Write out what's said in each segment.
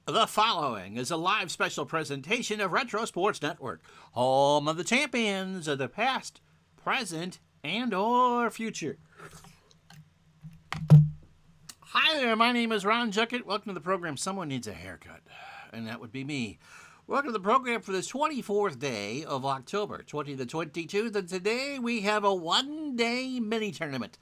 The following is a live special presentation of Retro Sports Network, home of the champions of the past, present, and or future. Hi there, my name is Ron Juckett. Welcome to the program Someone Needs a Haircut, and that would be me. Welcome to the program for this 24th day of October 2022. And today we have a one-day mini-tournament.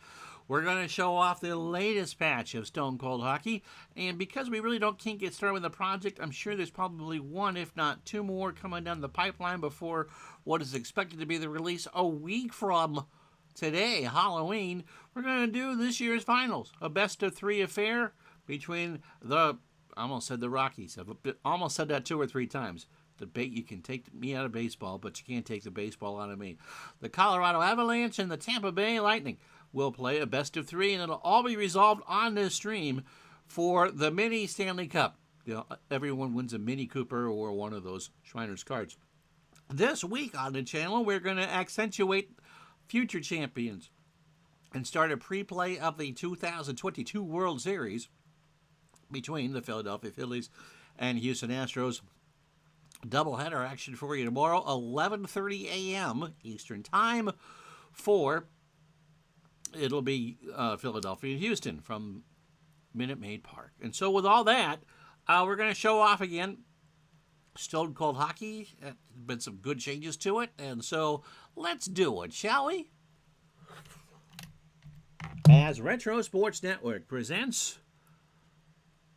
We're going to show off the latest patch of Stone Cold Hockey, and because we really can't get started with the project, I'm sure there's probably one, if not two more, coming down the pipeline before what is expected to be the release a week from today, Halloween. We're going to do this year's finals, a best-of-3 affair between I almost said the Rockies. I've almost said that 2 or 3 times. You can take me out of baseball, but you can't take the baseball out of me. The Colorado Avalanche and the Tampa Bay Lightning will play a best-of-3, and it'll all be resolved on this stream for the Mini-Stanley Cup. Everyone wins a Mini Cooper or one of those Shriners cards. This week on the channel, we're going to accentuate future champions and start a pre-play of the 2022 World Series between the Philadelphia Phillies and Houston Astros. Doubleheader action for you tomorrow, 11:30 a.m. Eastern Time. It'll be Philadelphia and Houston from Minute Maid Park. And so with all that, we're going to show off again Stone Cold Hockey. There's been some good changes to it. And so let's do it, shall we? As Retro Sports Network presents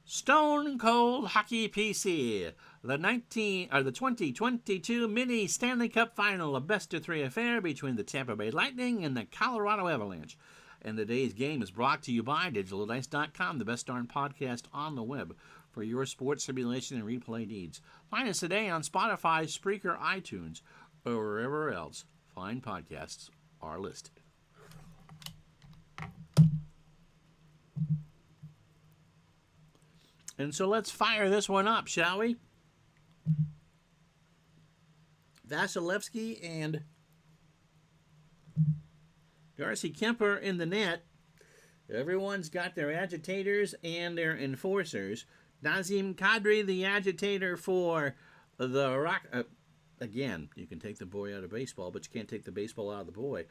Stone Cold Hockey PC, the 2022 Mini Stanley Cup Final, a best-of-3 affair between the Tampa Bay Lightning and the Colorado Avalanche. And today's game is brought to you by DigitalDice.com, the best darn podcast on the web for your sports simulation and replay needs. Find us today on Spotify, Spreaker, iTunes, or wherever else fine podcasts are listed. And so let's fire this one up, shall we? Vasilevsky and Darcy Kemper in the net. Everyone's got their agitators and their enforcers. Nazem Kadri, the agitator for the Rock. Again, you can take the boy out of baseball, but you can't take the baseball out of the boy.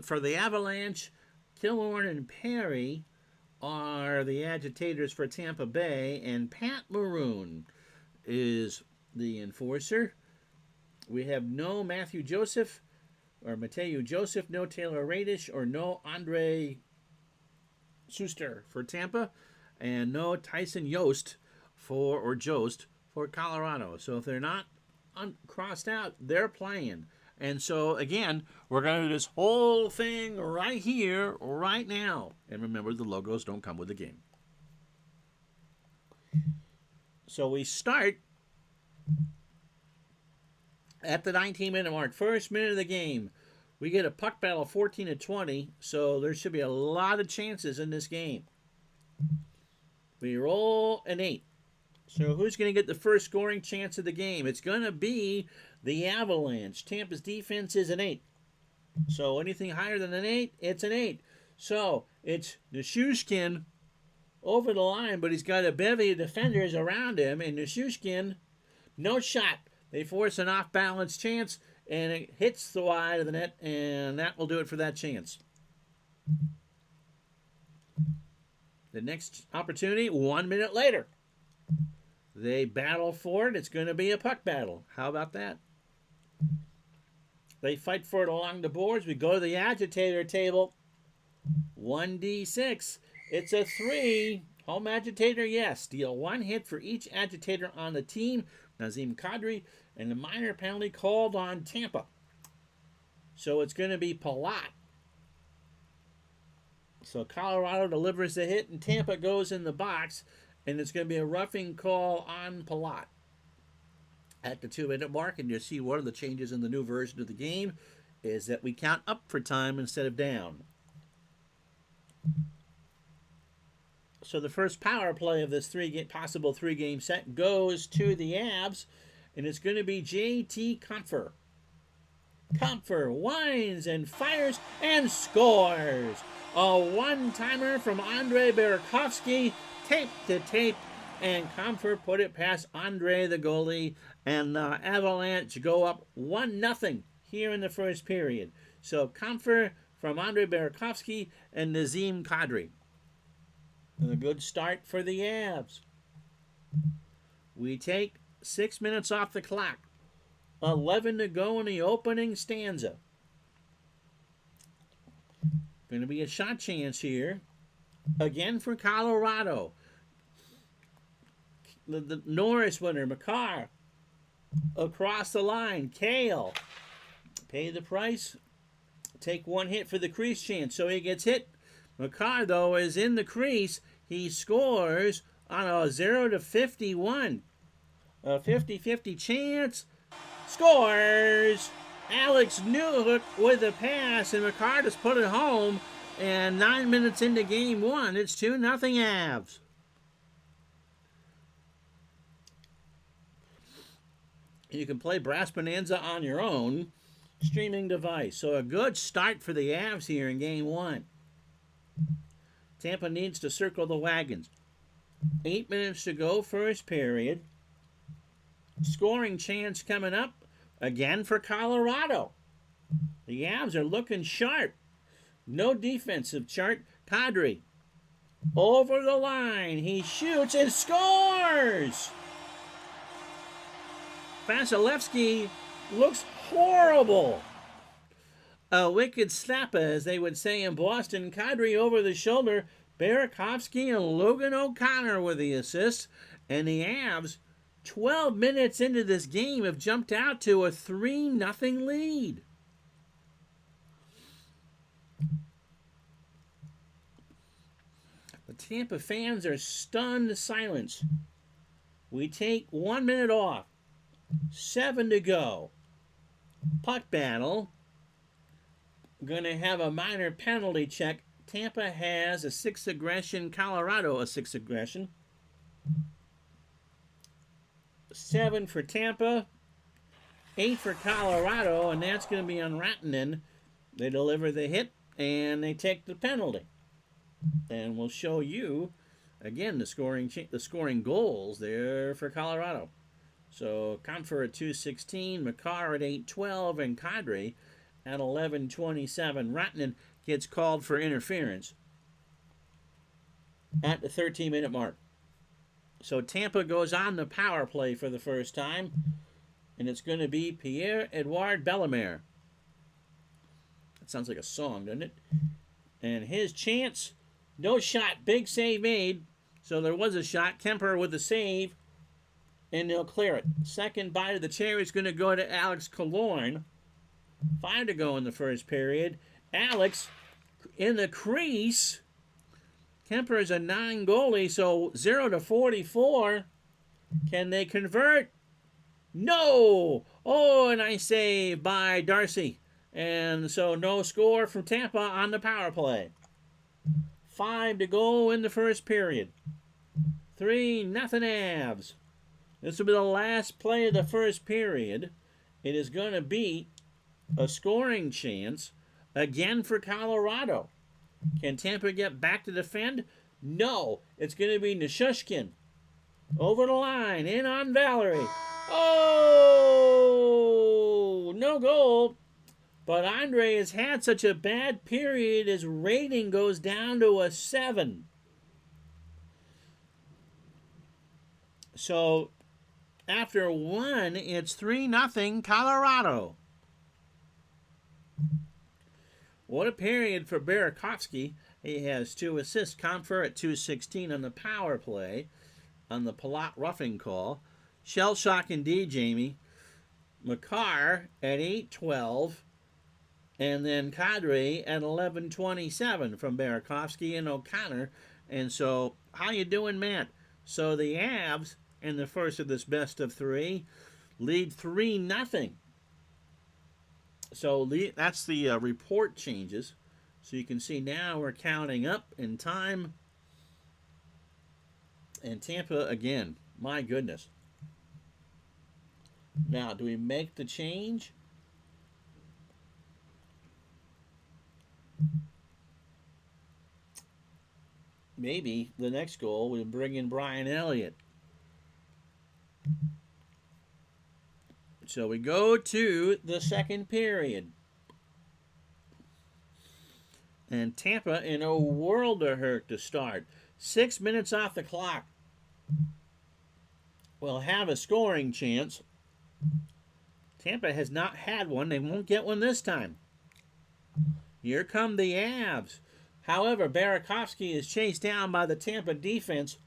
For the Avalanche, Killorn and Perry are the agitators for Tampa Bay, and Pat Maroon is the enforcer. We have no Matthew Joseph, or Mateo Joseph, no Taylor Radish, or no Andre Schuster for Tampa, and no Tyson Jost for Colorado. So if they're not crossed out, they're playing. And so, again, we're going to do this whole thing right here, right now. And remember, the logos don't come with the game. So we start at the 19-minute mark. First minute of the game. We get a puck battle 14-20, so there should be a lot of chances in this game. We roll an 8. So who's going to get the first scoring chance of the game? It's going to be the Avalanche. Tampa's defense is an 8. So anything higher than an 8, it's an 8. So it's Nichushkin over the line, but he's got a bevy of defenders around him, and Nichushkin, no shot. They force an off-balance chance, and it hits the wide of the net, and that will do it for that chance. The next opportunity, 1 minute later. They battle for it. It's going to be a puck battle. How about that? They fight for it along the boards. We go to the agitator table. 1d6. It's a 3. Home agitator, yes. Deal 1 hit for each agitator on the team. Nazem Kadri. And the minor penalty called on Tampa. So it's going to be Palat. So Colorado delivers the hit, and Tampa goes in the box. And it's going to be a roughing call on Palat at the 2-minute mark. And you'll see one of the changes in the new version of the game is that we count up for time instead of down. So the first power play of this possible three-game set goes to the Avs. And it's going to be J.T. Compher. Compher winds and fires and scores. A one-timer from Andrei Burakovsky. Tape to tape, and Comfort put it past Andre, the goalie, and Avalanche go up 1-0 here in the first period. So Comfort from Andre Burakovsky and Nazem Kadri. And a good start for the Avs. We take 6 minutes off the clock. 11 to go in the opening stanza. Going to be a shot chance here. Again for Colorado. The Norris winner, Makar. Across the line, Kale. Pay the price. Take one hit for the crease chance. So he gets hit. Makar, though, is in the crease. He scores on a 0-51. A 50-50 chance. Scores! Alex Newhook with a pass, and Makar just put it home. And 9 minutes into game one, it's 2-0 Avs. You can play Brass Bonanza on your own streaming device. So a good start for the Avs here in game one. Tampa needs to circle the wagons. 8 minutes to go, first period. Scoring chance coming up again for Colorado. The Avs are looking sharp. No defensive chart. Kadri over the line. He shoots and scores. Vasilevsky looks horrible. A wicked snap, as they would say in Boston. Kadri over the shoulder. Burakovsky and Logan O'Connor with the assist. And the Avs, 12 minutes into this game, have jumped out to a 3-0 lead. The Tampa fans are stunned silence. We take 1 minute off. 7 to go. Puck battle. Going to have a minor penalty check. Tampa has a 6 aggression. Colorado a 6 aggression. 7 for Tampa. 8 for Colorado. And that's going to be on Rantanen. They deliver the hit and they take the penalty. And we'll show you again the scoring goals there for Colorado. So Comfort at 2:16, Makar at 8:12, and Kadri at 11:27. Rantanen gets called for interference at the 13-minute mark. So Tampa goes on the power play for the first time, and it's going to be Pierre-Edouard Bellemare. That sounds like a song, doesn't it? And his chance, no shot, big save made. So there was a shot. Kemper with the save. And they'll clear it. Second bite of the cherry is going to go to Alex Killorn. 5 to go in the first period. Alex in the crease. Kemper is a 9 goalie, so 0-44. Can they convert? No! Oh, and I save by Darcy. And so no score from Tampa on the power play. 5 to go in the first period. 3-0 Avs. This will be the last play of the first period. It is going to be a scoring chance again for Colorado. Can Tampa get back to defend? No. It's going to be Nishushkin. Over the line. In on Valerie. Oh! No goal. But Andre has had such a bad period, his rating goes down to a 7. So after 1, it's 3-0 Colorado. What a period for Burakovsky. He has 2 assists. Comfort at 2:16 on the power play, on the Palat roughing call. Shell shock indeed, Jamie. Makar at 8:12. And then Kadri at 11:27 from Burakovsky and O'Connor. And so, how you doing, Matt? So the Avs, in the first of this best of 3, lead 3-0. So that's the report changes. So you can see now we're counting up in time. And Tampa again. My goodness. Now, do we make the change? Maybe the next goal would bring in Brian Elliott. So we go to the second period. And Tampa in a world of hurt to start. 6 minutes off the clock. Will have a scoring chance. Tampa has not had one. They won't get one this time. Here come the Avs. However, Burakovsky is chased down by the Tampa defense.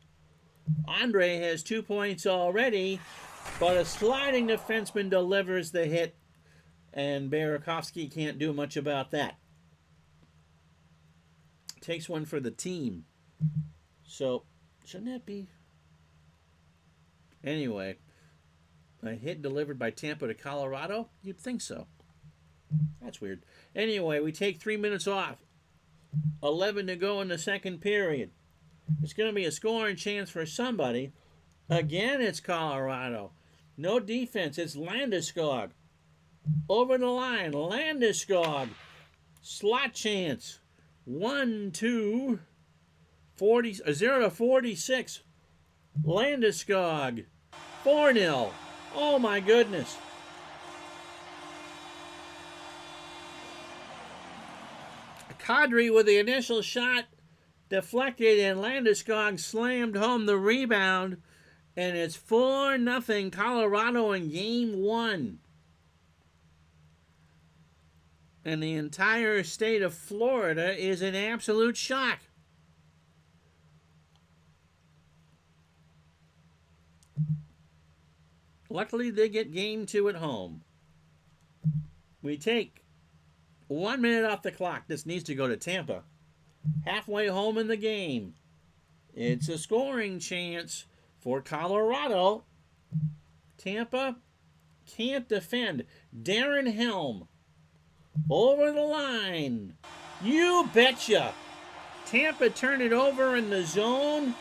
Andre has 2 points already, but a sliding defenseman delivers the hit, and Burakovsky can't do much about that. Takes one for the team. So, shouldn't that be? Anyway, a hit delivered by Tampa to Colorado? You'd think so. That's weird. Anyway, we take 3 minutes off. 11 to go in the second period. It's going to be a scoring chance for somebody. Again, it's Colorado. No defense. It's Landeskog. Over the line. Landeskog. Slot chance. 0 to 46. Landeskog. 4-0. Oh my goodness. Kadri with the initial shot deflected, and Landeskog slammed home the rebound, and it's 4-0 Colorado in game 1. And the entire state of Florida is in absolute shock. Luckily, they get game 2 at home. We take 1 minute off the clock. This needs to go to Tampa. Halfway home in the game. It's a scoring chance for Colorado. Tampa can't defend. Darren Helm. Over the line. You betcha. Tampa turned it over in the zone.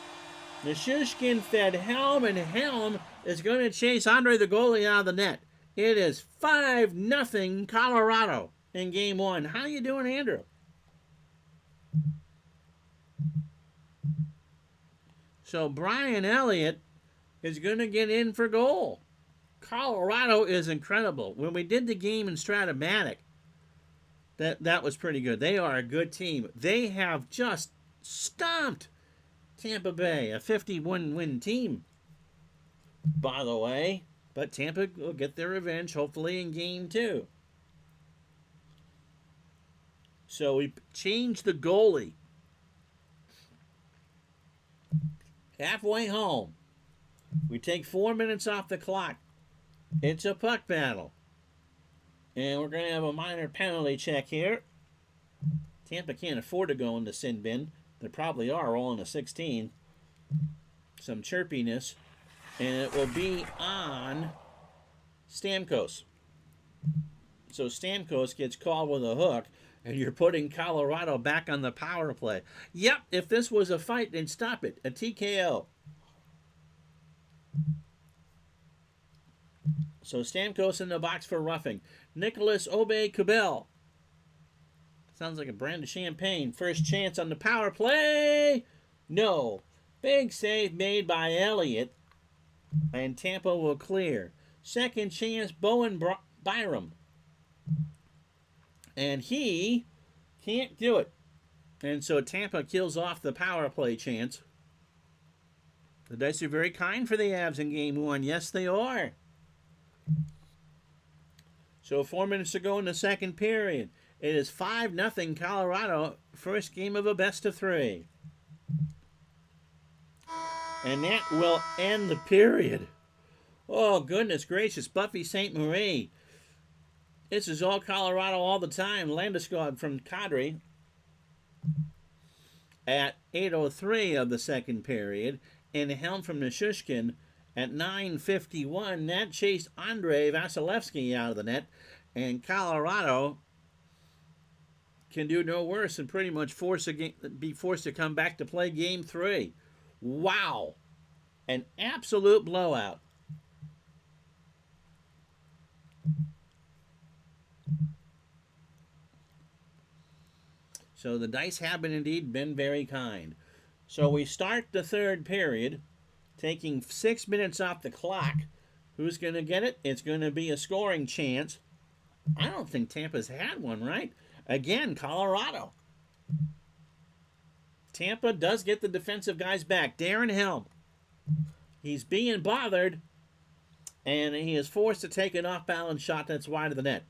Nichushkin fed Helm, and Helm is going to chase Andre the goalie out of the net. It is 5-0 Colorado in game 1. How you doing, Andrew? So Brian Elliott is going to get in for goal. Colorado is incredible. When we did the game in Stratomatic, that was pretty good. They are a good team. They have just stomped Tampa Bay, a 51-win team, by the way. But Tampa will get their revenge, hopefully, in game 2. So we changed the goalie. Halfway home. We take 4 minutes off the clock. It's a puck battle. And we're going to have a minor penalty check here. Tampa can't afford to go in the sin bin. They probably are rolling a 16. Some chirpiness. And it will be on Stamkos. So Stamkos gets called with a hook, and you're putting Colorado back on the power play. Yep, if this was a fight, then stop it. A TKO. So Stamkos in the box for roughing. Nicholas Aube-Kubel. Sounds like a brand of champagne. First chance on the power play. No. Big save made by Elliott. And Tampa will clear. Second chance, Bowen Byram. And he can't do it. And so Tampa kills off the power play chance. The dice are very kind for the Avs in game 1. Yes, they are. So 4 minutes to go in the second period. It is 5-0 Colorado. First game of a best of 3. And that will end the period. Oh, goodness gracious. Buffy St. Marie. This is all Colorado all the time. Landeskog from Kadri at 8:03 of the second period. And Helm from Nichushkin at 9:51. That chased Andre Vasilevsky out of the net. And Colorado can do no worse than pretty much be forced to come back to play game 3. Wow. An absolute blowout. So the dice have indeed been very kind. So we start the third period. taking 6 minutes off the clock. Who's going to get it? It's going to be a scoring chance. I don't think Tampa's had one, right? Again, Colorado. Tampa does get the defensive guys back. Darren Helm. He's being bothered, and he is forced to take an off-balance shot that's wide of the net.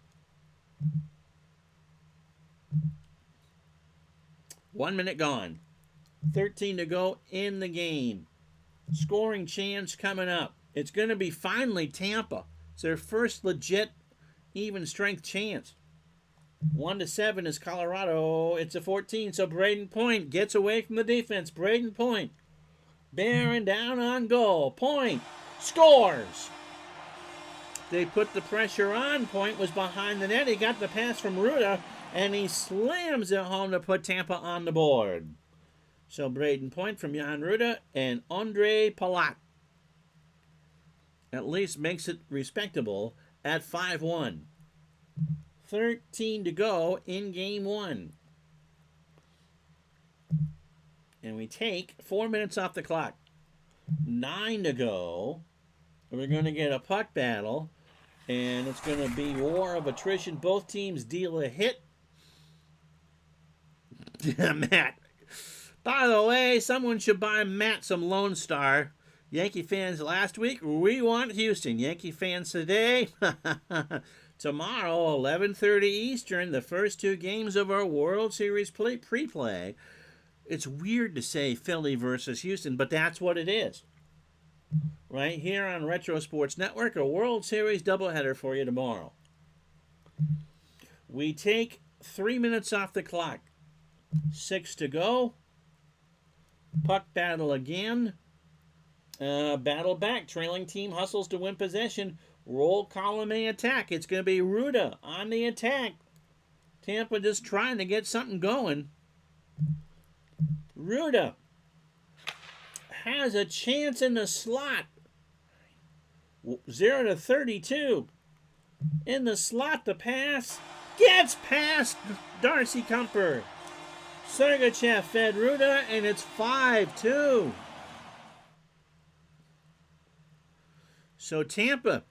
1 minute gone. 13 to go in the game. Scoring chance coming up. It's going to be finally Tampa. It's their first legit even strength chance. 1-7 is Colorado. It's a 14, so Braden Point gets away from the defense. Braden Point bearing down on goal. Point scores. They put the pressure on. Point was behind the net. He got the pass from Ruda, and he slams it home to put Tampa on the board. So Braden Point from Jan Ruda and Andre Palat at least makes it respectable at 5-1. 13 to go in game one. And we take 4 minutes off the clock. 9 to go. We're going to get a puck battle. And it's going to be war of attrition. Both teams deal a hit. Matt. By the way, someone should buy Matt some Lone Star. Yankee fans last week, we want Houston. Yankee fans today, tomorrow, 11:30 Eastern, the first two games of our World Series pre-play. It's weird to say Philly versus Houston, but that's what it is. Right here on Retro Sports Network, a World Series doubleheader for you tomorrow. We take 3 minutes off the clock. 6 to go. Puck battle again. Battle back. Trailing team hustles to win possession. Roll column A attack. It's going to be Ruda on the attack. Tampa just trying to get something going. Ruda has a chance in the slot. 0-32. In the slot, the pass gets past Darcy Kumper. Sergachev fed Ruda, and it's 5-2. So Tampa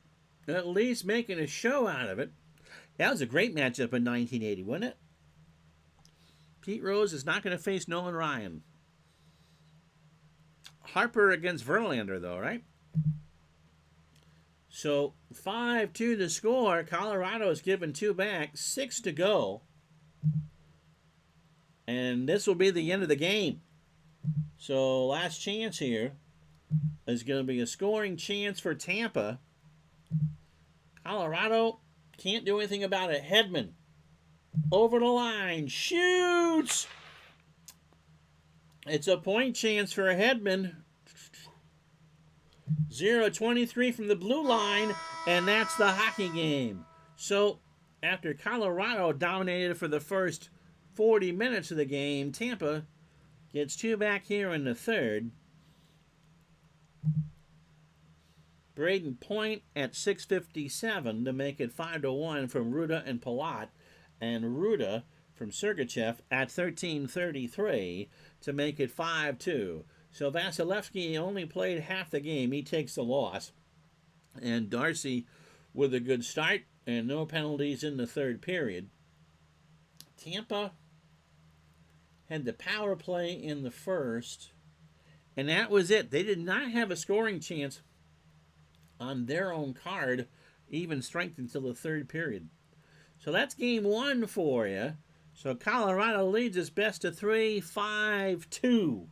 at least making a show out of it. That was a great matchup in 1980, wasn't it? Pete Rose is not going to face Nolan Ryan. Harper against Verlander, though, right? So 5-2 to score. Colorado is given 2 back. 6 to go. And this will be the end of the game. So last chance here is going to be a scoring chance for Tampa. Colorado can't do anything about it. Hedman over the line. Shoots! It's a point chance for Hedman. 0-23 from the blue line, and that's the hockey game. So after Colorado dominated for the first 40 minutes of the game, Tampa gets 2 back here in the third. Braden Point at 6:57 to make it 5-1 from Ruda and Palat, and Ruda from Sergachev at 13:33 to make it 5-2. So Vasilevsky only played half the game. He takes the loss. And Darcy with a good start and no penalties in the third period. Tampa had the power play in the first, and that was it. They did not have a scoring chance on their own card, even strength until the third period. So that's game one for you. So Colorado leads us best of 3, 5-2.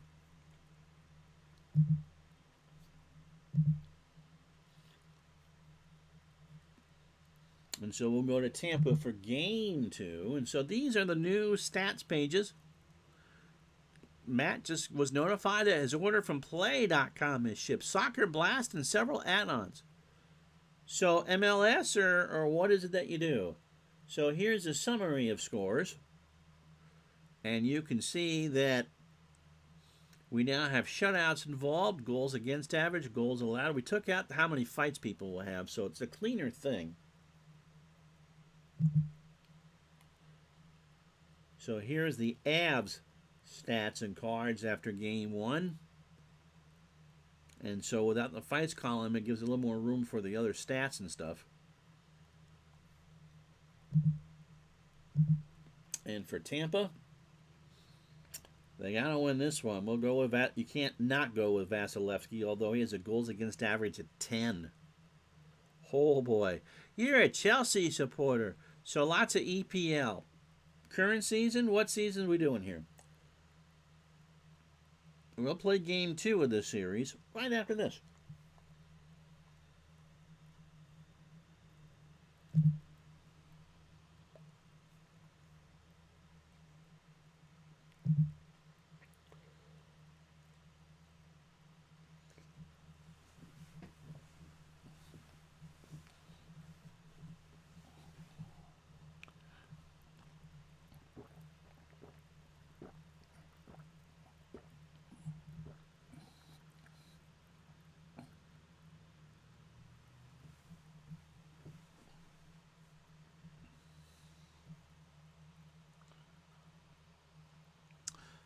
And so we'll go to Tampa for game 2. And so these are the new stats pages. Matt just was notified that his order from Play.com is shipped. Soccer Blast and several add-ons. So MLS or what is it that you do? So here's a summary of scores. And you can see that we now have shutouts involved, goals against average, goals allowed. We took out how many fights people will have, so it's a cleaner thing. So here's the Avs stats and cards after game 1. And so without the fights column, it gives a little more room for the other stats and stuff. And for Tampa, they got to win this one. We'll go with that. You can't not go with Vasilevsky, although he has a goals against average of 10. Oh, boy. You're a Chelsea supporter, so lots of EPL. Current season? What season are we doing here? We'll play game 2 of this series right after this.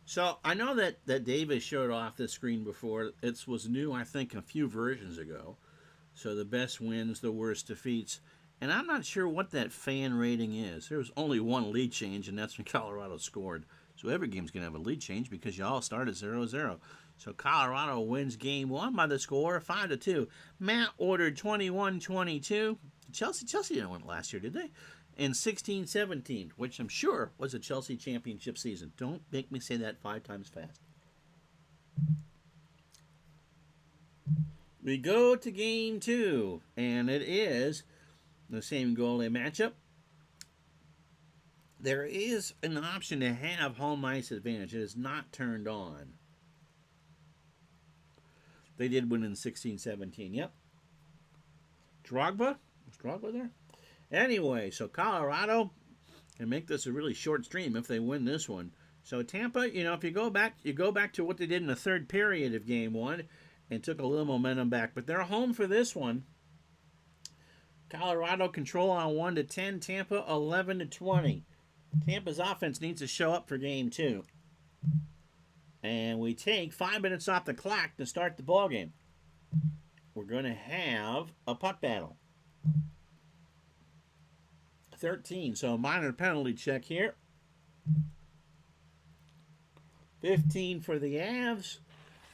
So I know that Davis showed off this screen before. It was new, I think, a few versions ago. So the best wins, the worst defeats. And I'm not sure what that fan rating is. There was only one lead change, and that's when Colorado scored. So every game's going to have a lead change because you all start at 0-0. So Colorado wins game 1 by the score 5-2. Matt ordered 21-22. Chelsea didn't win last year, did they? In 16-17, which I'm sure was a Chelsea championship season. Don't make me say that 5 times fast. We go to game 2, and it is the same goalie matchup. There is an option to have home ice advantage. It is not turned on. They did win in 16-17, yep. Drogba? Was Drogba there? Anyway, so Colorado can make this a really short stream if they win this one. So Tampa, if you go back to what they did in the third period of game 1 and took a little momentum back. But they're home for this one. Colorado control on 1-10, Tampa 11-20. Tampa's offense needs to show up for game 2. And we take 5 minutes off the clock to start the ball game. We're going to have a puck battle. 13, so a minor penalty check here. 15 for the Avs,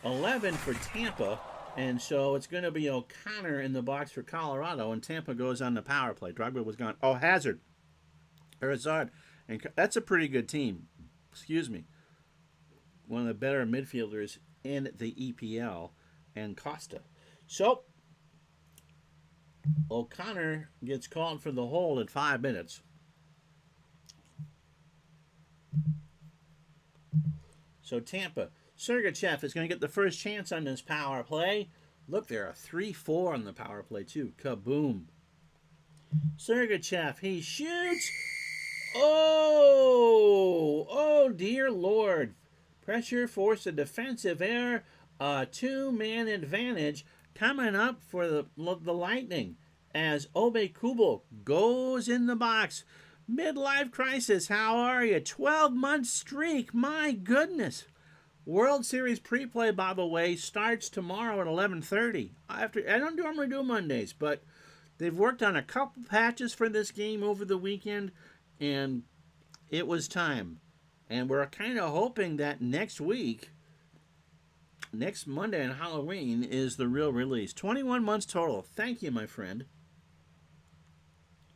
11 for Tampa, and so it's going to be O'Connor in the box for Colorado, and Tampa goes on the power play. Drogba was gone. Oh, Hazard. And that's a pretty good team. Excuse me. One of the better midfielders in the EPL, and Costa. So O'Connor gets called for the hold at 5 minutes. So Tampa, Sergachev is going to get the first chance on this power play. Look, there are 3-4 on the power play too. Kaboom. Sergachev, he shoots. Oh, dear Lord. Pressure forced a defensive error. A 2-man advantage coming up for the Lightning as Obe Kubel goes in the box. Midlife crisis, how are you? 12-month streak, my goodness. World Series pre-play, by the way, starts tomorrow at 11:30. I don't normally do Mondays, but they've worked on a couple patches for this game over the weekend, and it was time. And we're kind of hoping that next week, next Monday and Halloween, is the real release. 21 months total. Thank you, my friend.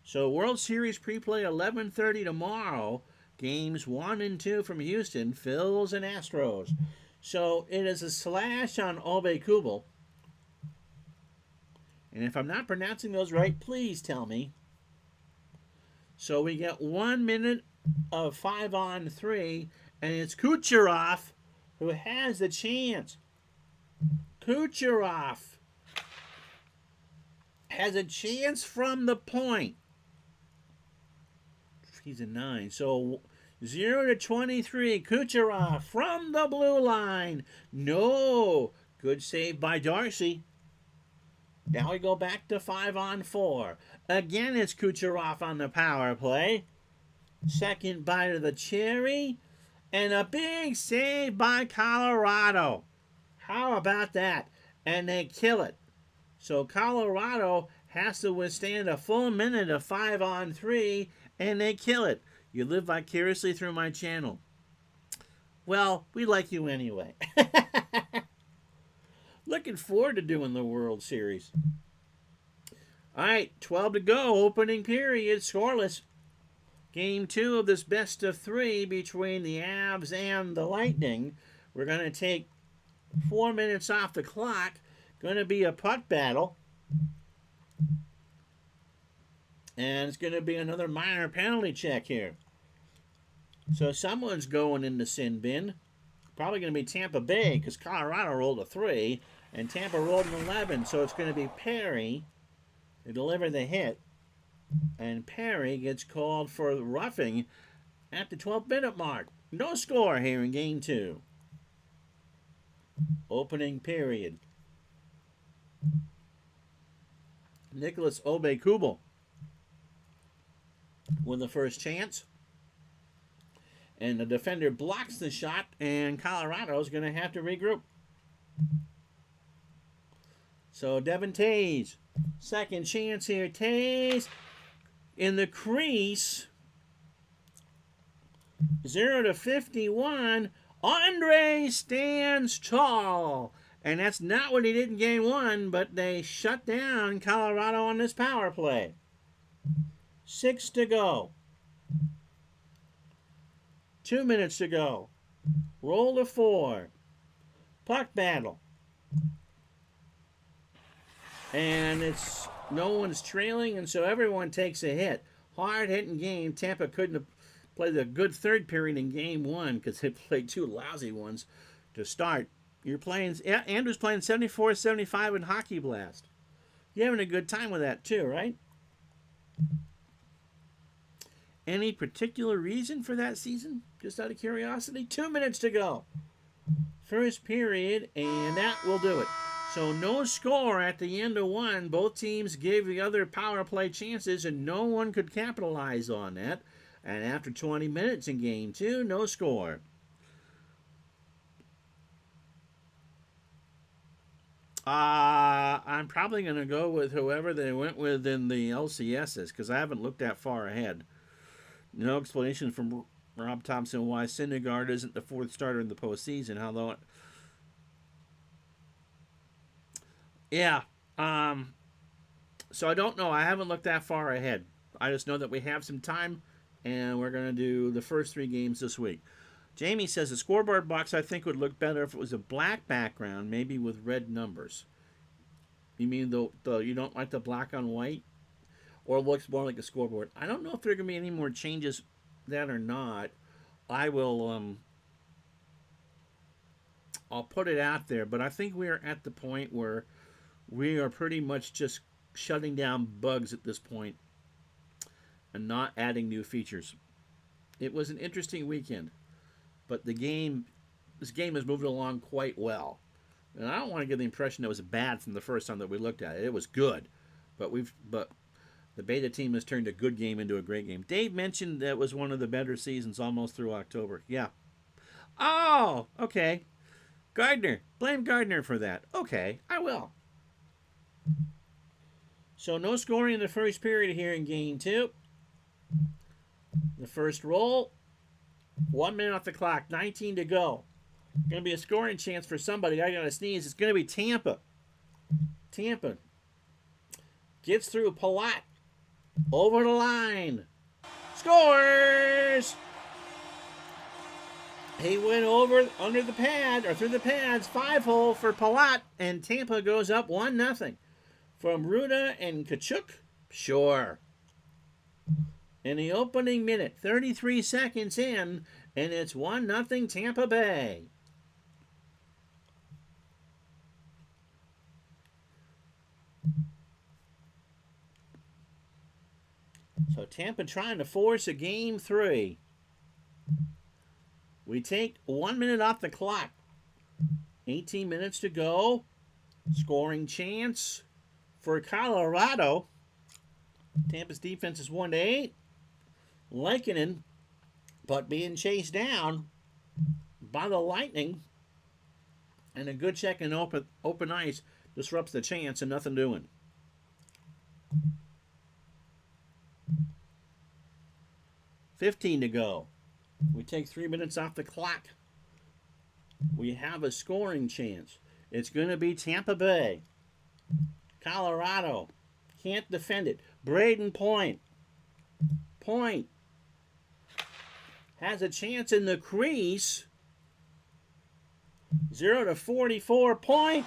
So World Series pre-play 11:30 tomorrow. Games 1 and 2 from Houston, Phils and Astros. So it is a slash on Obe Kubel. And if I'm not pronouncing those right, please tell me. So we get 1 minute of 5-on-3, and it's Kucherov who has the chance. Kucherov has a chance from the point. He's a 9. So 0-23. Kucherov from the blue line. No. Good save by Darcy. Now we go back to 5-on-4. Again, it's Kucherov on the power play. Second bite of the cherry. And a big save by Colorado. How about that? and they kill it. So Colorado has to withstand a full minute of 5-on-3, and they kill it. You live vicariously through my channel. Well, we like you anyway. Looking forward to doing the World Series. All right, 12 to go, opening period, scoreless. Game 2 of this best of 3 between the Avs and the Lightning. We're going to take 4 minutes off the clock. Going to be a puck battle. And it's going to be another minor penalty check here. So someone's going in the sin bin. Probably going to be Tampa Bay because Colorado rolled a 3 and Tampa rolled an 11. So it's going to be Perry to deliver the hit. And Perry gets called for roughing at the 12-minute mark. No score here in Game 2. Opening period. Nicholas Obey-Kubel with the first chance. And the defender blocks the shot, and Colorado's going to have to regroup. So Devin Tays, second chance here. Tays in the crease. 0-51. Andre stands tall. And that's not what he did in Game 1, but they shut down Colorado on this power play. 6 to go. 2 minutes to go. Roll to 4. Puck battle. And it's no one's trailing, and so everyone takes a hit. Hard-hitting game. Tampa couldn't have played a good third period in Game 1 because they played 2 lousy ones to start. You're playing, Andrew's playing 74-75 in Hockey Blast. You're having a good time with that too, right? Any particular reason for that season? Just out of curiosity? 2 minutes to go. First period, and that will do it. So no score at the end of 1. Both teams gave the other power play chances, and no one could capitalize on that. And after 20 minutes in Game 2, no score. I'm probably going to go with whoever they went with in the LCSs because I haven't looked that far ahead. No explanation from Rob Thompson why Syndergaard isn't the 4th starter in the postseason. Although, yeah, so I don't know. I haven't looked that far ahead. I just know that we have some time, and we're going to do the first 3 games this week. Jamie says the scoreboard box I think would look better if it was a black background, maybe with red numbers. You mean the you don't like the black on white? Or it looks more like a scoreboard? I don't know if there are going to be any more changes that or not. I will I'll put it out there, but I think we are at the point where we are pretty much just shutting down bugs at this point and not adding new features. It was an interesting weekend. But this game has moved along quite well. And I don't want to give the impression it was bad from the first time that we looked at it. It was good. But the beta team has turned a good game into a great game. Dave mentioned that it was one of the better seasons almost through October. Yeah. Oh, okay. Gardner. Blame Gardner for that. Okay, I will. So no scoring in the first period here in Game 2. The first roll. 1 minute off the clock, 19 to go. Going to be a scoring chance for somebody. I got to sneeze. It's going to be Tampa. Tampa gets through Palat. Over the line. Scores! He went under the pad, or through the pads, 5-hole for Palat, and Tampa goes up 1-0. From Ruda and Kachuk? Sure. In the opening minute, 33 seconds in, and it's 1-0 Tampa Bay. So Tampa trying to force a Game 3. We take 1 minute off the clock. 18 minutes to go. Scoring chance for Colorado. Tampa's defense is 1-8. Lankinen, but being chased down by the Lightning. And a good check in open ice. disrupts the chance and nothing doing. $15 to go. We take 3 minutes off the clock. We have a scoring chance. It's going to be Tampa Bay. Colorado can't defend it. Braden Point has a chance in the crease. 0-44. Point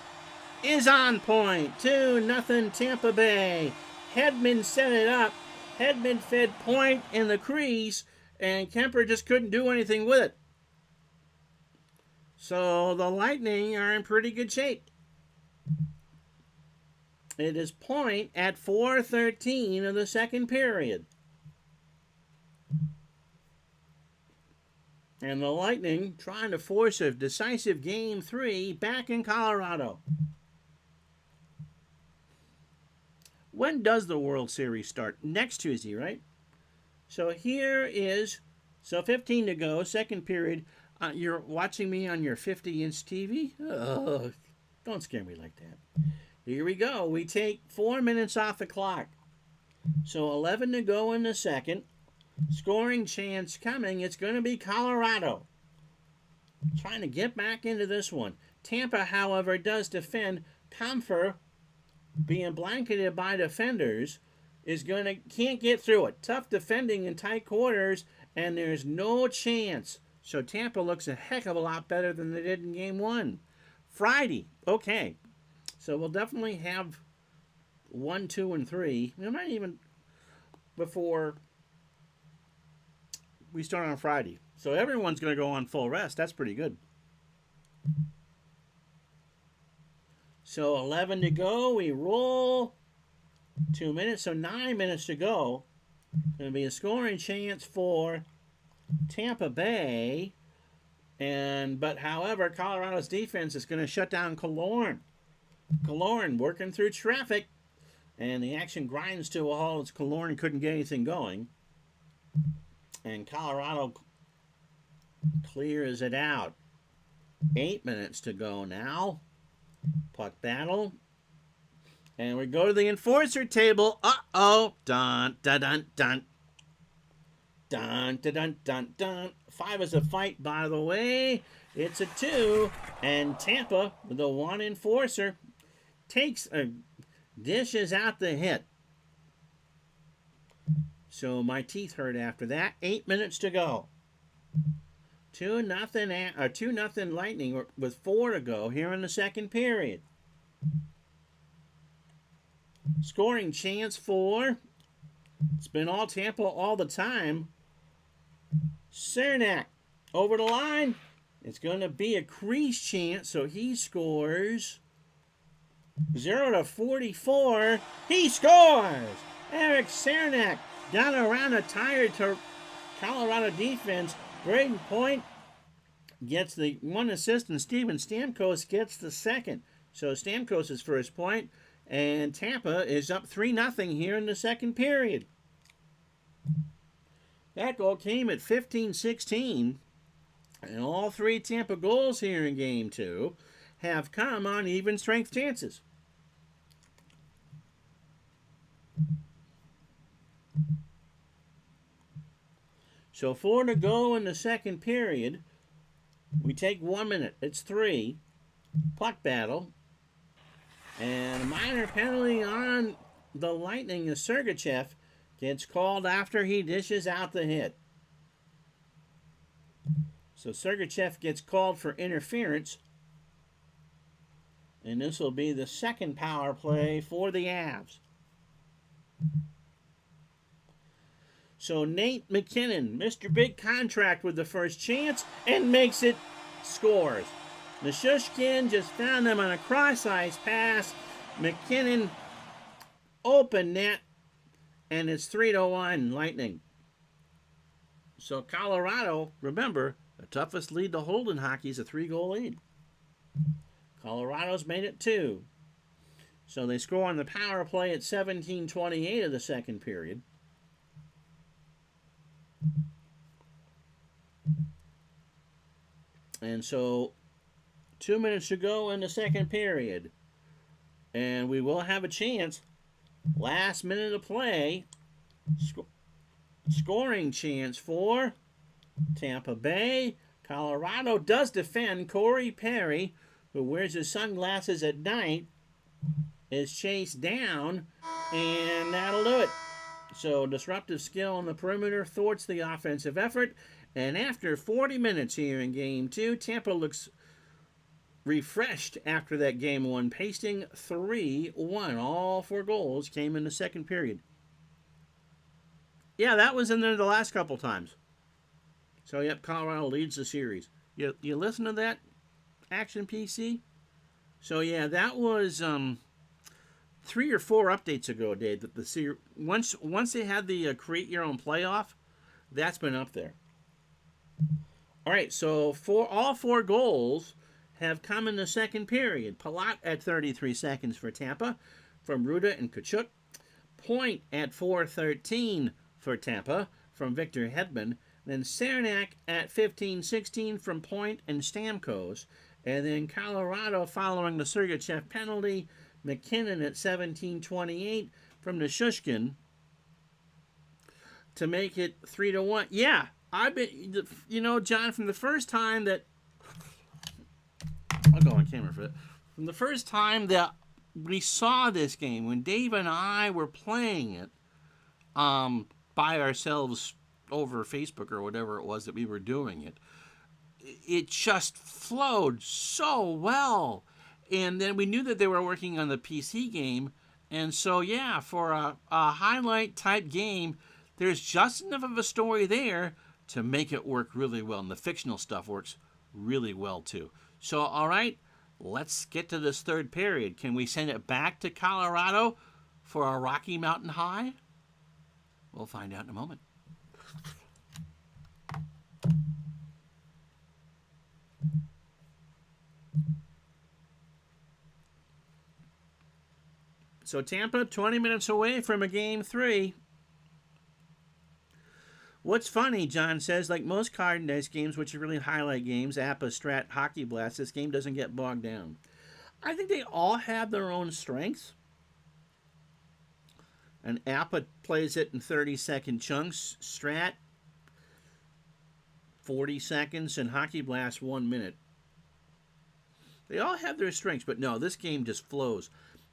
is on point. 2-0 Tampa Bay. Hedman set it up. Hedman fed Point in the crease, and Kemper just couldn't do anything with it. So the Lightning are in pretty good shape. It is Point at 4:13 of the second period. And the Lightning trying to force a decisive Game 3 back in Colorado. When does the World Series start? Next Tuesday, right? So here is, 15 to go, second period. You're watching me on your 50-inch TV? Oh, don't scare me like that. Here we go. We take 4 minutes off the clock. So 11 to go in the second. Scoring chance coming. It's going to be Colorado. Trying to get back into this one. Tampa, however, does defend. Comfer, being blanketed by defenders, can't get through it. Tough defending in tight quarters, and there's no chance. So Tampa looks a heck of a lot better than they did in Game 1. Friday, okay. So we'll definitely have 1, 2, and 3. We might even before we start on Friday. So everyone's going to go on full rest. That's pretty good. So 11 to go. We roll. 2 minutes. So 9 minutes to go. Going to be a scoring chance for Tampa Bay. But however, Colorado's defense is going to shut down Killorn. Killorn working through traffic. And the action grinds to a halt as Killorn couldn't get anything going. And Colorado clears it out. 8 minutes to go now. Puck battle. And we go to the enforcer table. Uh-oh. Dun, dun, dun, dun. Dun, dun, dun, dun, dun. 5 is a fight, by the way. It's a 2. And Tampa, the one enforcer, dishes out the hit. So my teeth hurt after that. 8 minutes to go. 2-0 Lightning with 4 to go here in the second period. Scoring chance for, it's been all Tampa all the time, Cernak over the line. It's going to be a crease chance, so he scores. 0-44. He scores! Eric Cernak got around a tired Colorado defense. Braden Point gets the 1 assist, and Steven Stamkos gets the second. So Stamkos' first point, and Tampa is up 3-0 here in the second period. That goal came at 15-16, and all 3 Tampa goals here in Game 2 have come on even strength chances. So 4 to go in the second period. We take 1 minute. It's 3. Puck battle. And a minor penalty on the Lightning as Sergachev gets called after he dishes out the hit. So Sergachev gets called for interference. And this will be the second power play for the Avs. So Nate McKinnon, Mr. Big Contract with the first chance, and makes it, scores. Nishushkin just found them on a cross-ice pass. McKinnon, open net, and it's 3-1 Lightning. So Colorado, remember, the toughest lead to hold in hockey is a 3-goal lead. Colorado's made it 2. So they score on the power play at 17:28 of the second period. And so 2 minutes to go in the second period. And we will have a chance. Last minute of play. Scoring chance for Tampa Bay. Colorado does defend. Corey Perry, who wears his sunglasses at night, is chased down, and that'll do it. So disruptive skill on the perimeter thwarts the offensive effort, and after 40 minutes here in Game 2, Tampa looks refreshed after that Game 1, pasting 3-1. All 4 goals came in the second period. Yeah, that was in there the last couple times. So, yep, Colorado leads the series. You listen to that, Action PC? So, yeah, that was 3 or 4 updates ago, Dave. That the series, once they had the create your own playoff, that's been up there. All right, so all 4 goals have come in the second period. Palat at 33 seconds for Tampa from Ruda and Kachuk. Point at 4:13 for Tampa from Victor Hedman. Then Cernak at 15:16 from Point and Stamkos. And then Colorado following the Sergachev penalty. McKinnon at 17:28 from Nishushkin to make it 3-1. Yeah, I've been, John, from the first time that I'll go on camera for that. From the first time that we saw this game, when Dave and I were playing it by ourselves over Facebook or whatever it was that we were doing it, it just flowed so well. And then we knew that they were working on the PC game. And so, yeah, for a highlight-type game, there's just enough of a story there to make it work really well. And the fictional stuff works really well, too. So, all right, let's get to this third period. Can we send it back to Colorado for a Rocky Mountain High? We'll find out in a moment. So Tampa, 20 minutes away from a Game 3. What's funny, John says, like most card dice games, which are really highlight games, Appa, Strat, Hockey Blast, this game doesn't get bogged down. I think they all have their own strengths. And Appa plays it in 30-second chunks. Strat, 40 seconds, and Hockey Blast, 1 minute. They all have their strengths, but no, this game just flows.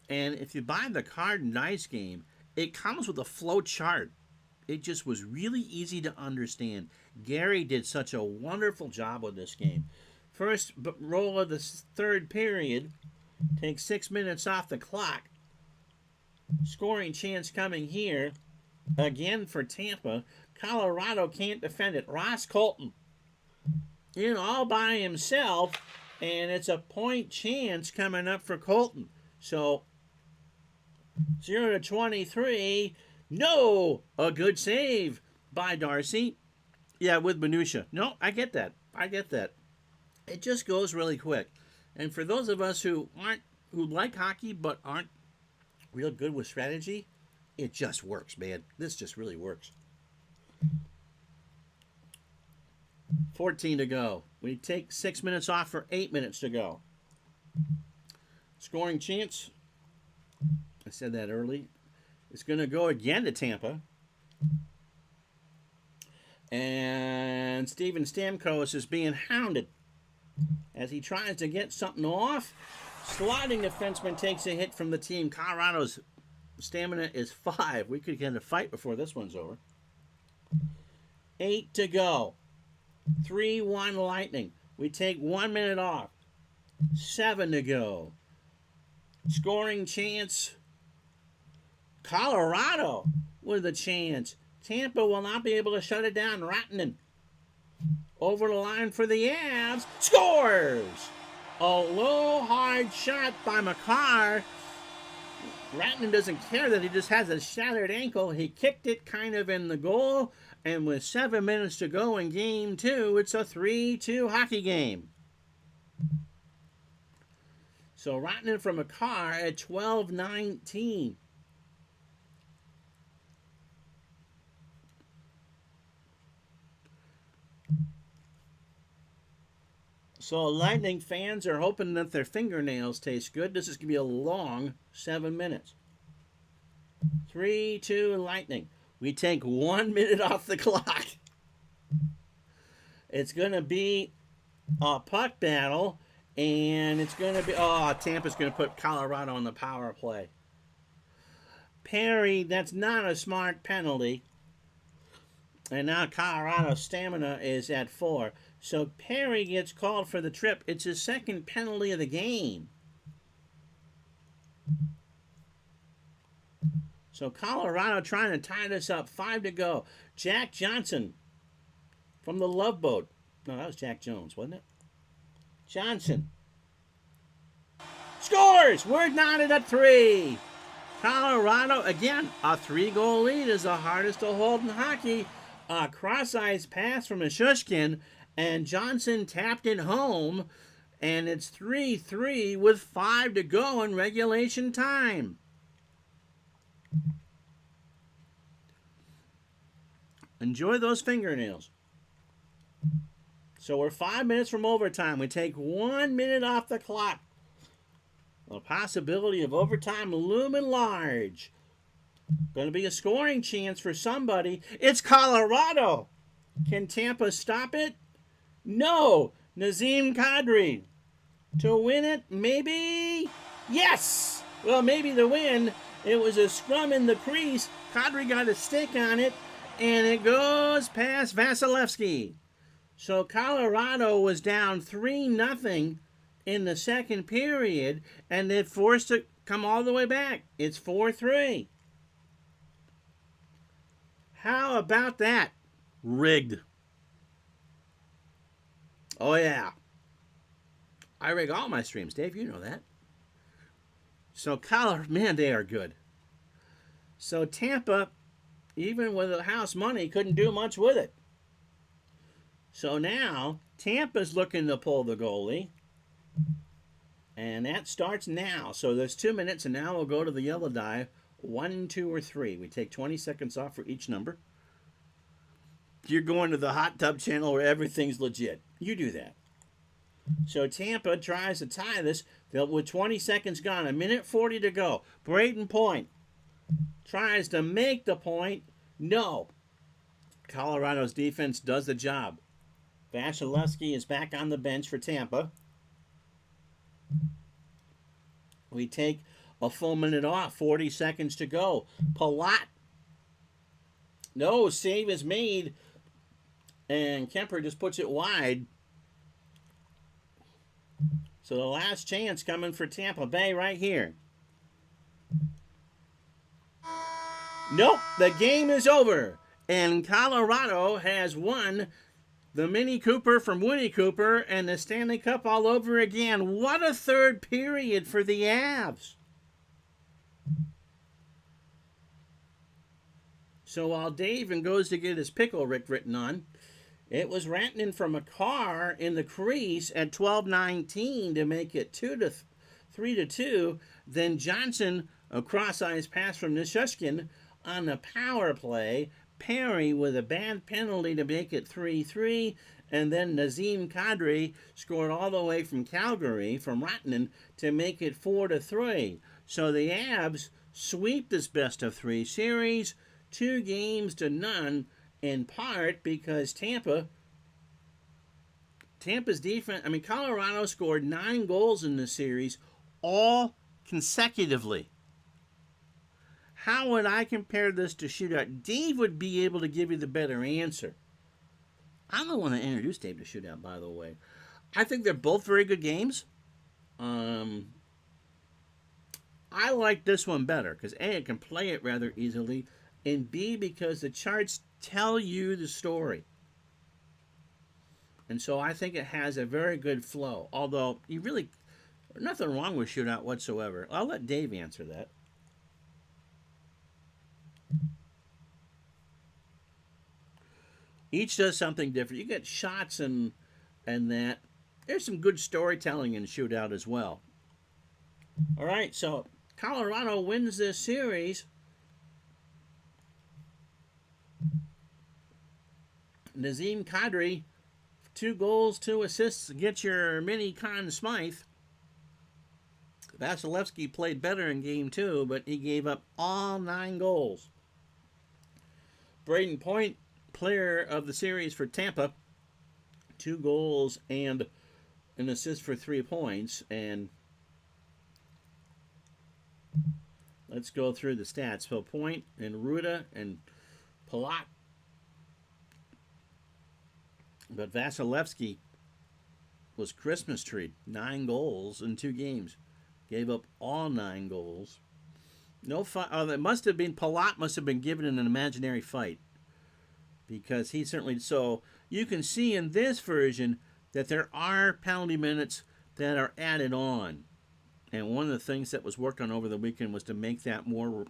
And if you buy the card and dice game, it comes with a flow chart. It just was really easy to understand. Gary did such a wonderful job with this game. First roll of the third period takes 6 minutes off the clock. Scoring chance coming here. Again for Tampa. Colorado can't defend it. Ross Colton all by himself. And it's a point chance coming up for Colton. So 0-23. No! A good save by Darcy. Yeah, with minutia. No, I get that. It just goes really quick. And for those of us who like hockey but aren't real good with strategy, it just works, man. This just really works. 14 to go. We take 6 minutes off for 8 minutes to go. Scoring chance. I said that early. It's going to go again to Tampa. And Steven Stamkos is being hounded as he tries to get something off. Sliding defenseman takes a hit from the team. Colorado's stamina is 5. We could get a fight before this one's over. 8 to go. 3-1 Lightning. We take 1 minute off. 7 to go. Scoring chance. Colorado with a chance. Tampa will not be able to shut it down. Rantanen over the line for the Avs. Scores! A low, hard shot by Makar. Rantanen doesn't care that he just has a shattered ankle. He kicked it kind of in the goal. And with 7 minutes to go in Game 2, it's a 3-2 hockey game. So Rantanen from Makar at 12:19. So Lightning fans are hoping that their fingernails taste good. This is going to be a long 7 minutes. 3, 2, Lightning. We take 1 minute off the clock. It's going to be a puck battle, and it's going to be... Oh, Tampa's going to put Colorado on the power play. Perry, that's not a smart penalty. And now Colorado's stamina is at 4. So Perry gets called for the trip. It's his second penalty of the game. So Colorado trying to tie this up. 5 to go. Jack Johnson from the Love Boat. No, that was Jack Jones, wasn't it? Johnson. Scores! We're knotted at 3. Colorado, again, a 3-goal lead is the hardest to hold in hockey. A cross-ice pass from Shushkin, and Johnson tapped it home, and it's 3-3 with 5 to go in regulation time. Enjoy those fingernails. So we're 5 minutes from overtime. We take 1 minute off the clock. The possibility of overtime looming large. Going to be a scoring chance for somebody. It's Colorado. Can Tampa stop it? No. Nazem Kadri. To win it, maybe? Yes! Well, maybe the win. It was a scrum in the crease. Kadri got a stick on it, and it goes past Vasilevsky. So Colorado was down 3-0 in the second period, and they're forced to come all the way back. It's 4-3. How about that? Rigged. Oh, yeah. I rig all my streams. Dave, you know that. So, man, they are good. So, Tampa, even with the house money, couldn't do much with it. So now, Tampa's looking to pull the goalie. And that starts now. So there's 2 minutes, and now we'll go to the yellow die. 1, 2, or 3. We take 20 seconds off for each number. You're going to the hot tub channel where everything's legit. You do that. So Tampa tries to tie this with 20 seconds gone. 1:40 to go. Braden Point tries to make the point. No. Colorado's defense does the job. Vasilevsky is back on the bench for Tampa. We take a full minute off. 40 seconds to go. Palat. No, save is made. And Kemper just puts it wide. So the last chance coming for Tampa Bay right here. Nope, the game is over. And Colorado has won the Mini Cooper from Winnie Cooper and the Stanley Cup all over again. What a third period for the Avs. So while Dave goes to get his pickle Rick written on, it was Rantanen from a car in the crease at 12:19 to make it 3-2. Then Johnson, a cross-ice pass from Nishushkin on the power play. Perry with a bad penalty to make it 3-3. And then Nazem Kadri scored all the way from Calgary, from Rantanen, to make it 4-3. So the Avs sweep this best-of-3 series, 2-0, in part because Tampa's defense, Colorado scored 9 goals in this series, all consecutively. How would I compare this to shootout? Dave would be able to give you the better answer. I'm the one that introduced Dave to shootout, by the way. I think they're both very good games. I like this one better because A, I can play it rather easily, and B, because the charts tell you the story. And so I think it has a very good flow. Although, nothing wrong with shootout whatsoever. I'll let Dave answer that. Each does something different. You get shots and that. There's some good storytelling in shootout as well. All right, so Colorado wins this series. Nazem Kadri 2 goals, 2 assists. Get your mini Conn Smythe. Vasilevsky played better in game 2, but he gave up all 9 goals. Braden Point, player of the series for Tampa, 2 goals and an assist for 3 points. And let's go through the stats. So Point and Ruda and Palat. But Vasilevsky was Christmas tree. 9 goals in 2 games. Gave up all 9 goals. No fight. Oh, that must have been Palat. Must have been given an imaginary fight, because he certainly. So you can see in this version that there are penalty minutes that are added on, and one of the things that was worked on over the weekend was to make that more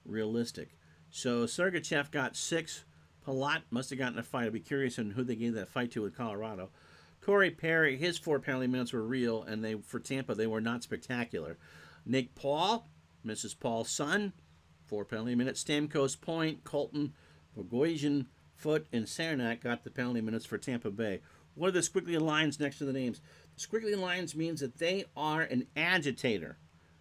realistic. So Sergachev got 6. Palat must have gotten a fight. I'd be curious on who they gave that fight to with Colorado. Corey Perry, his 4 penalty minutes were real, and they for Tampa they were not spectacular. Nick Paul, Mrs. Paul's son, 4 penalty minutes. Stamkos, Point, Colton, Bogosian, Foote, and Saranac got the penalty minutes for Tampa Bay. What are the squiggly lines next to the names? The squiggly lines means that they are an agitator,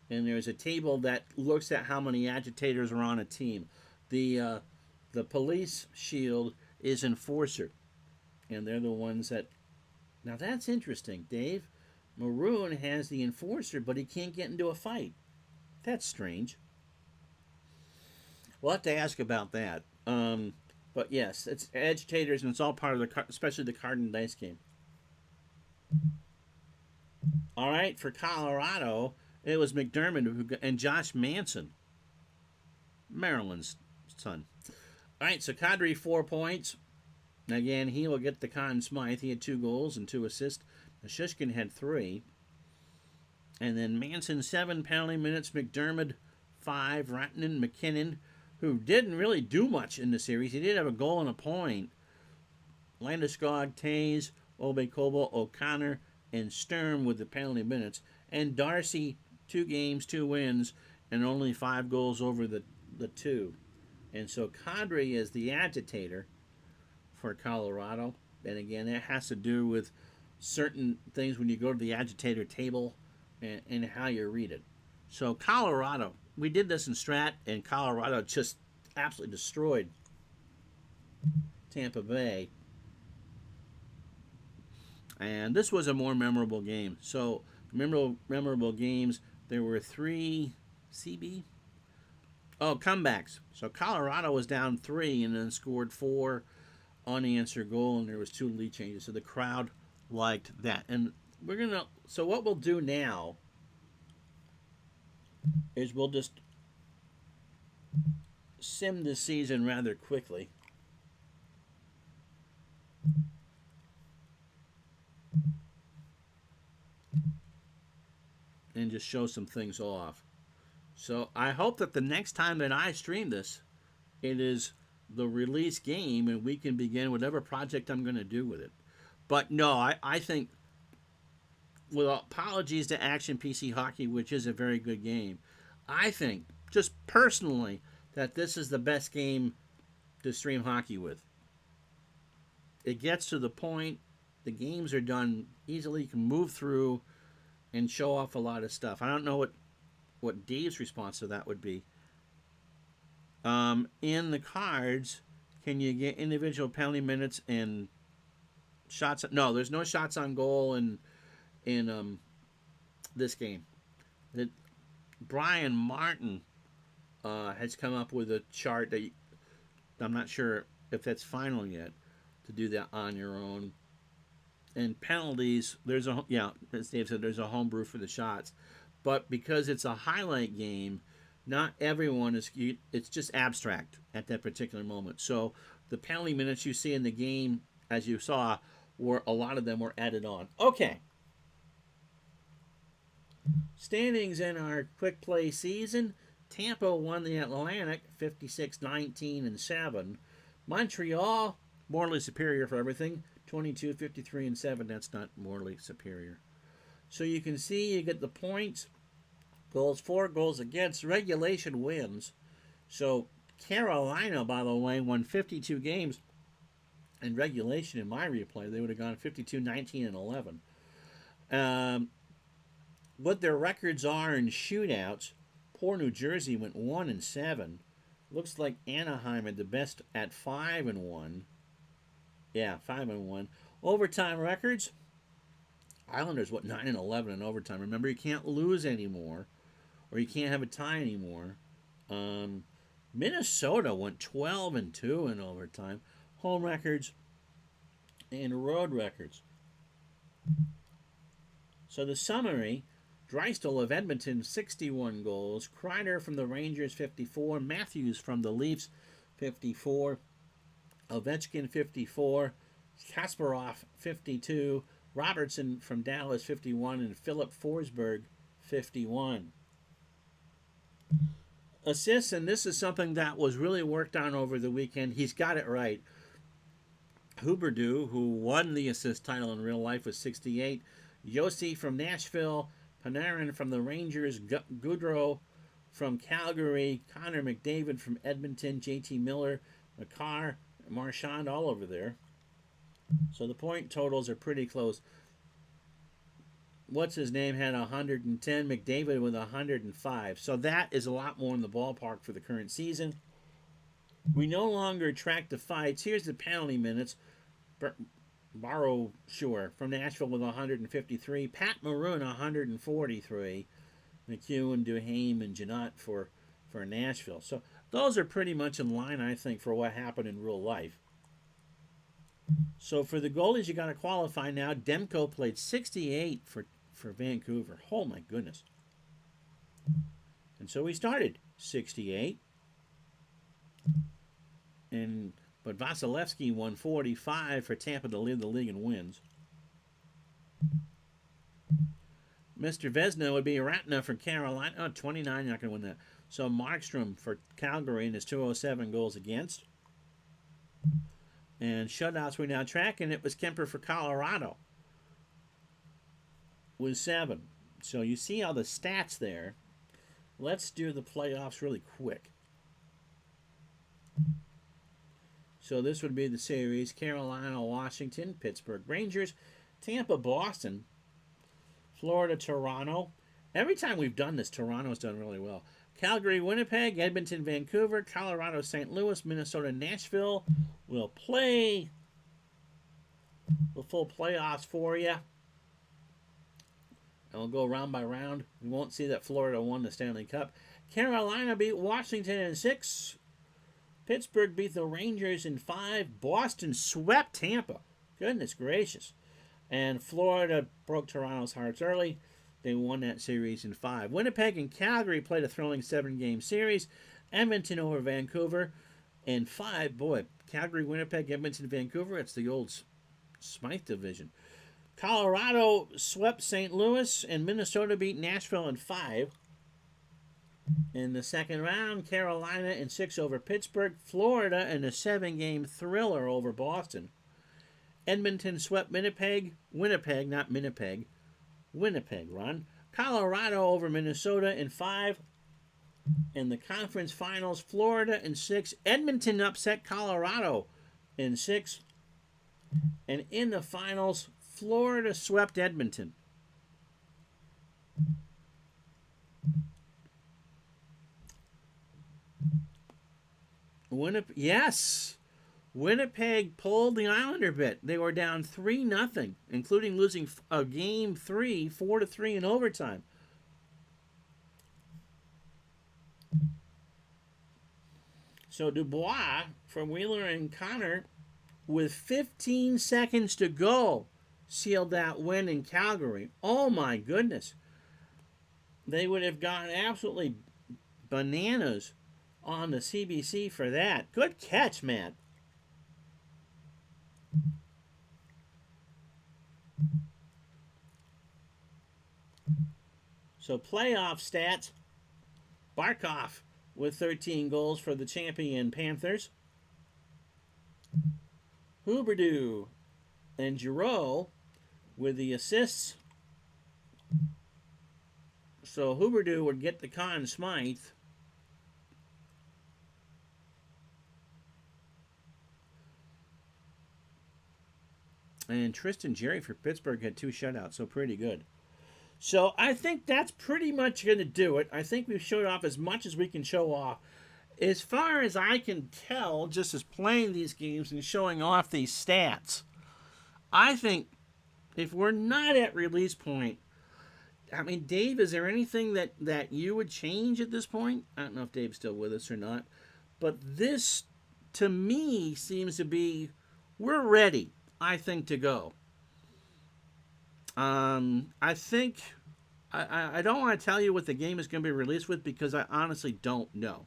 and there's a table that looks at how many agitators are on a team. The police shield is enforcer, and they're the ones that. Now that's interesting, Dave. Maroon has the enforcer, but he can't get into a fight. That's strange. We'll have to ask about that. But yes, it's agitators, and it's all part of the, especially the card and dice game. All right, for Colorado, it was McDermott and Josh Manson, Maryland's son. All right, so Kadri 4 points. Again, he will get the Conn Smythe. He had 2 goals and 2 assists. Shishkin had 3. And then Manson, 7 penalty minutes. McDermott, 5. Rantanen, McKinnon, who didn't really do much in the series. He did have a goal and a point. Landeskog, Tays, Obe-Kobo, O'Connor, and Sturm with the penalty minutes. And Darcy, 2 games, 2 wins, and only 5 goals over the 2. And so Kadri is the agitator for Colorado. And again, that has to do with certain things when you go to the agitator table and how you read it. So Colorado, we did this in Strat, and Colorado just absolutely destroyed Tampa Bay. And this was a more memorable game. So memorable games, there were 3 CB. Oh, comebacks. So Colorado was down 3 and then scored 4 unanswered goal, and there was 2 lead changes. So the crowd liked that. And we're gonna. So what we'll do now is we'll just sim this season rather quickly. And just show some things off. So I hope that the next time that I stream this, it is the release game and we can begin whatever project I'm going to do with it. But no, I think, with apologies to Action PC Hockey, which is a very good game, I think, just personally, that this is the best game to stream hockey with. It gets to the point, the games are done easily, you can move through and show off a lot of stuff. I don't know what Dave's response to that would be. In the cards, can you get individual penalty minutes and shots? No, there's no shots on goal in this game. Brian Martin has come up with a chart that I'm not sure if that's final yet, to do that on your own. And penalties, as Dave said, there's a homebrew for the shots. But because it's a highlight game, not everyone it's just abstract at that particular moment. So the penalty minutes you see in the game, as you saw, a lot of them were added on. Okay. Standings in our quick play season. Tampa won the Atlantic 56-19-7. Montreal, morally superior for everything, 22-53-7. That's not morally superior. So you can see you get the points. Goals for, goals against, regulation wins. So Carolina, by the way, won 52 games In regulation, in my replay, they would have gone 52, 19, and 11. Um, what their records are in shootouts, poor New Jersey went 1-7. Looks like Anaheim had the best at 5-1. Yeah, 5-1. Overtime records, Islanders, 9-11 in overtime. Remember, you can't lose anymore, or you can't have a tie anymore. Minnesota went 12-2 in overtime. Home records and road records. So the summary: Drysdale of Edmonton, 61 goals. Kreider from the Rangers, 54. Matthews from the Leafs, 54. Ovechkin, 54. Kasparov, 52. Robertson from Dallas, 51. And Philip Forsberg, 51. Assists, and this is something that was really worked on over the weekend. He's got it right. Huberdeau, who won the assist title in real life, was 68. Yossi from Nashville. Panarin from the Rangers. Goudreau from Calgary. Connor McDavid from Edmonton. JT Miller, Makar, Marchand, all over there. So the point totals are pretty close. What's his name had 110. McDavid with 105. So that is a lot more in the ballpark for the current season. We no longer track the fights. Here's the penalty minutes. Barrow Shore from Nashville with 153. Pat Maroon, 143. McEwen, Duhaime, and Janot for Nashville. So those are pretty much in line, I think, for what happened in real life. So for the goalies, you got to qualify now. Demko played 68 for Vancouver. Oh, my goodness. And so he started 68. But Vasilevsky won 45 for Tampa to lead the league in wins. Mr. Vezina would be Ratna for Carolina. Oh, 29, you're not going to win that. So Markstrom for Calgary and his 207 goals against. And shutouts we now track, and it was Kemper for Colorado with 7. So you see all the stats there. Let's do the playoffs really quick. So this would be the series: Carolina, Washington, Pittsburgh Rangers, Tampa, Boston, Florida, Toronto. Every time we've done this, Toronto's done really well. Calgary, Winnipeg, Edmonton, Vancouver, Colorado, St. Louis, Minnesota, Nashville. We'll play the full playoffs for you. And we'll go round by round. We won't see that Florida won the Stanley Cup. Carolina beat Washington in 6. Pittsburgh beat the Rangers in 5. Boston swept Tampa. Goodness gracious. And Florida broke Toronto's hearts early. They won that series in 5. Winnipeg and Calgary played a thrilling 7-game series. Edmonton over Vancouver in 5. Boy, Calgary, Winnipeg, Edmonton, Vancouver. It's the old Smythe division. Colorado swept St. Louis, and Minnesota beat Nashville in 5. In the second round, Carolina in 6 over Pittsburgh. Florida in a 7-game thriller over Boston. Edmonton swept Winnipeg, not Winnipeg. Winnipeg, Ron. Colorado over Minnesota in 5. In the conference finals, Florida in 6. Edmonton upset Colorado in 6. And in the finals, Florida swept Edmonton. Yes. Winnipeg pulled the Islander bit. They were down 3-0, including losing a game 3, 4-3 in overtime. So Dubois from Wheeler and Connor, with 15 seconds to go, sealed that win in Calgary. Oh my goodness. They would have gone absolutely bananas on the CBC for that. Good catch, man. So playoff stats: Barkov with 13 goals for the champion Panthers. Huberdeau and Giroux with the assists. So Huberdeau would get the Conn Smythe. And Tristan Jerry for Pittsburgh had 2 shutouts, so pretty good. So I think that's pretty much going to do it. I think we've showed off as much as we can show off. As far as I can tell, just as playing these games and showing off these stats, I think if we're not at release point, I mean, Dave, is there anything that you would change at this point? I don't know if Dave's still with us or not. But this, to me, seems to be, we're ready, I think, to go. I think, I don't want to tell you what the game is going to be released with because I honestly don't know.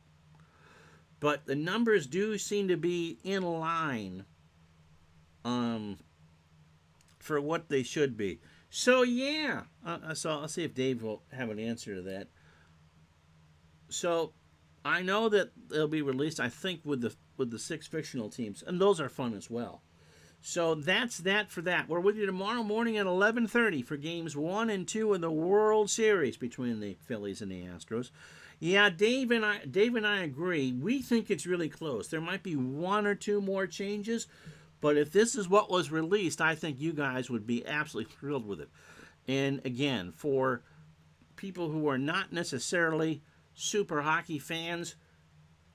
But the numbers do seem to be in line for what they should be. So, yeah. So I'll see if Dave will have an answer to that. So, I know that they'll be released, I think, with the 6 fictional teams. And those are fun as well. So that's that for that. We're with you tomorrow morning at 11:30 for games 1 and 2 in the World Series between the Phillies and the Astros. Yeah, Dave and I agree. We think it's really close. There might be 1 or 2 more changes, but if this is what was released, I think you guys would be absolutely thrilled with it. And again, for people who are not necessarily super hockey fans,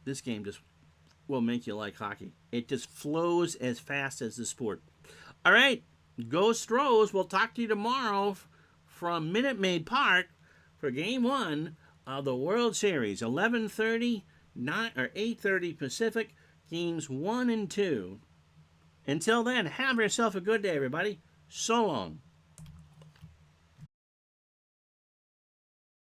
this game just will make you like hockey. It just flows as fast as the sport. All right, go Stros. We'll talk to you tomorrow from Minute Maid Park for Game 1 of the World Series. 11:30, 8:30 Pacific, Games 1 and 2. Until then, have yourself a good day, everybody. So long.